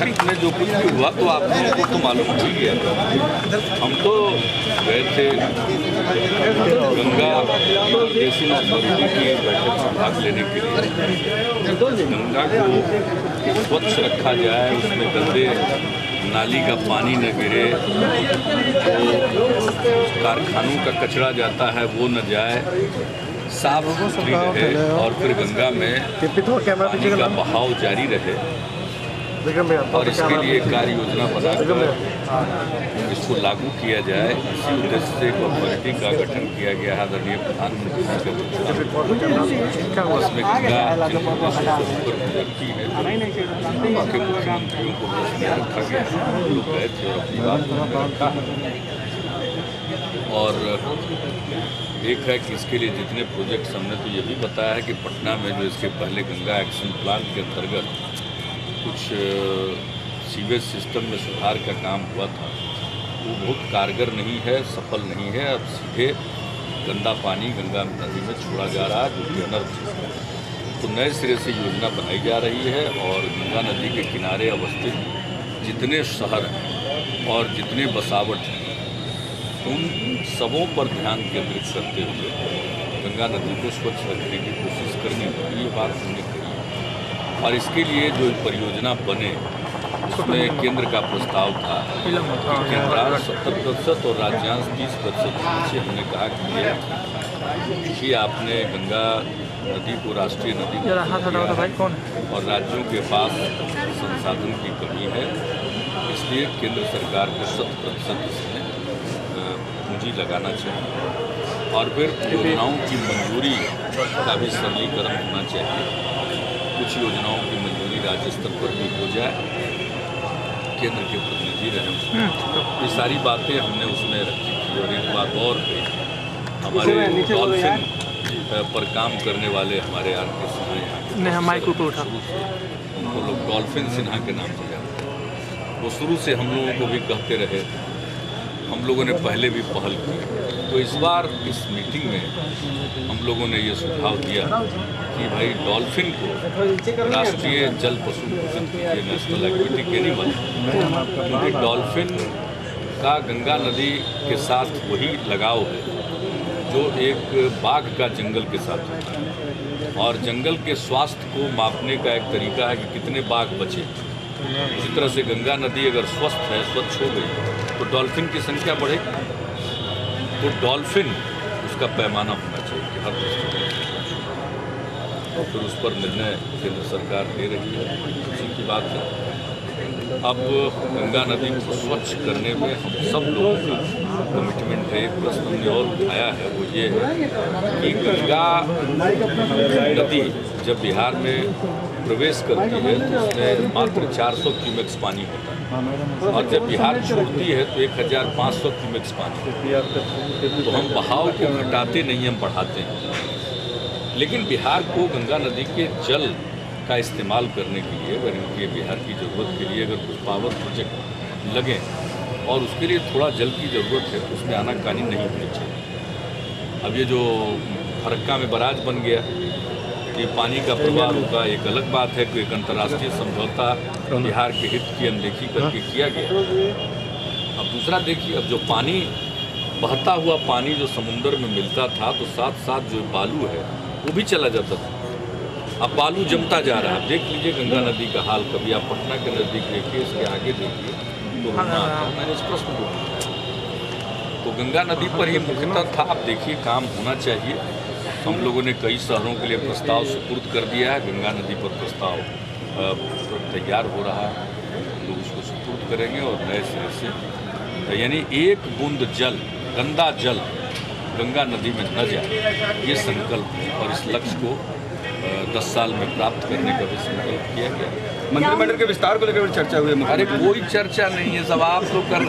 बैठक में जो कुछ भी हुआ तो आप लोगों को तो मालूम ही है। हम तो गए थे गंगा बेसिन अथॉरिटी की बैठक में भाग लेने के लिए। गंगा को स्वच्छ रखा जाए, उसमें गंदे नाली का पानी न गिरे, कारखानों का कचरा जाता है वो न जाए, साफ सुथरी रहे और फिर गंगा में पानी का बहाव जारी रहे। और इसके लिए कार्य योजना बनाकर इसको लागू किया जाए। इसी उद्देश्य से एक अथॉरिटी का गठन किया गया है आदरणीय प्रधानमंत्री जी के द्वारा। इसमें गंगा जिन प्रदेशों से होकर गुजरती है वहाँ के मुख्यमंत्रियों को भी इसमें रखा गया है। हम लोग गए थे और अपनी बात रखा है। और एक है कि इसके लिए जितने प्रोजेक्ट्स हमने तो ये भी बताया है कि पटना में जो इसके पहले गंगा एक्शन प्लान के अंतर्गत कुछ सीवेज सिस्टम में सुधार का काम हुआ था, वो बहुत कारगर नहीं है, सफल नहीं है। अब सीधे गंदा पानी गंगा नदी में छोड़ा जा रहा है, जो कि अनर्थ है। तो नए सिरे से योजना बनाई जा रही है और गंगा नदी के किनारे अवस्थित जितने शहर हैं और जितने बसावट हैं उन सबों पर ध्यान केंद्रित करते हुए गंगा नदी को स्वच्छ रखने की कोशिश करनी होगी। ये बात हमने कही और इसके लिए जो परियोजना बने उसमें केंद्र का प्रस्ताव था कि केंद्रांश 70% और राज्यांश 30% से हमने कहा कि ये आपने गंगा नदी को राष्ट्रीय नदी और राज्यों के पास संसाधन की कमी है, इसलिए केंद्र सरकार को 100% इसमें पूंजी लगाना चाहिए और फिर योजनाओं की मंजूरी का भी सरलीकरण होना चाहिए। कुछ योजनाओं की मंजूरी राज्य स्तर पर भी हो जाए, केंद्र के प्रतिनिधि रहें। ये सारी बातें हमने उसमें रखी थी। और एक बात और हमारे डॉल्फिन पर काम करने वाले हमारे आर.के. सिन्हा शुरू से उनको लोग डॉल्फिन सिन्हा के नाम से जानते हैं। वो शुरू से हम लोगों को भी कहते रहे, हम लोगों ने पहले भी पहल की। तो इस बार इस मीटिंग में हम लोगों ने ये सुझाव दिया कि भाई डॉल्फिन को राष्ट्रीय जल पशु घोषित कीजिए, नेशनल एक्वेटिक एनिमल, क्योंकि डॉल्फिन का गंगा नदी के साथ वही लगाव है जो एक बाघ का जंगल के साथ होता है। और जंगल के स्वास्थ्य को मापने का एक तरीका है कि कितने बाघ बचे। उसी तरह से गंगा नदी अगर स्वस्थ है, स्वच्छ हो गई तो डॉल्फिन की संख्या बढ़ेगी। तो डॉल्फिन उसका पैमाना होना चाहिए कि हर दृष्टि और फिर उस पर निर्णय केंद्र सरकार ले रही है। उसी की बात है। अब गंगा नदी को स्वच्छ करने में हम सब लोगों का कमिटमेंट है। एक प्रश्न हमने और उठाया है, वो ये है कि गंगा नदी जब बिहार में प्रवेश करती है तो उसमें मात्र 400 क्यूमेक्स पानी होता है और जब बिहार छोड़ती है तो 1500 क्यूमेक्स पानी। तो हम बहाव को घटाते नहीं, हम बढ़ाते हैं। लेकिन बिहार को गंगा नदी के जल का इस्तेमाल करने के लिए, अगर इनके बिहार की ज़रूरत के लिए अगर कुछ पावर प्रोजेक्ट लगें और उसके लिए थोड़ा जल की ज़रूरत है तो उसमें आनाकानी नहीं होनी चाहिए। अब ये जो फरक्का में बराज बन गया, ये पानी का प्रवाह होगा, एक अलग बात है कि एक अंतर्राष्ट्रीय समझौता बिहार के हित की अनदेखी करके किया गया। अब दूसरा देखिए, अब जो पानी बहता हुआ पानी जो समुंदर में मिलता था तो साथ साथ जो बालू है वो भी चला जाता था। अब बालू जमता जा रहा है। देख लीजिए गंगा नदी का हाल, कभी आप पटना के नज़दीक देखिए, इसके आगे देखिए तो मैंने स्पष्ट बोला। तो गंगा नदी पर ही मुख्यतः था। आप देखिए काम होना चाहिए। हम लोगों ने कई शहरों के लिए प्रस्ताव सुपुर्द कर दिया है। गंगा नदी पर प्रस्ताव तैयार हो रहा है, लोग उसको सुपुर्द करेंगे और नए सिरे से यानी एक बूंद जल, गंदा जल गंगा नदी में न जाए, ये संकल्प है। और इस लक्ष्य को 10 साल में प्राप्त करने का भी संकल्प किया गया। मंत्रिमंडल के विस्तार को लेकर चर्चा हुई? अरे कोई चर्चा नहीं है, सब आप लोग कर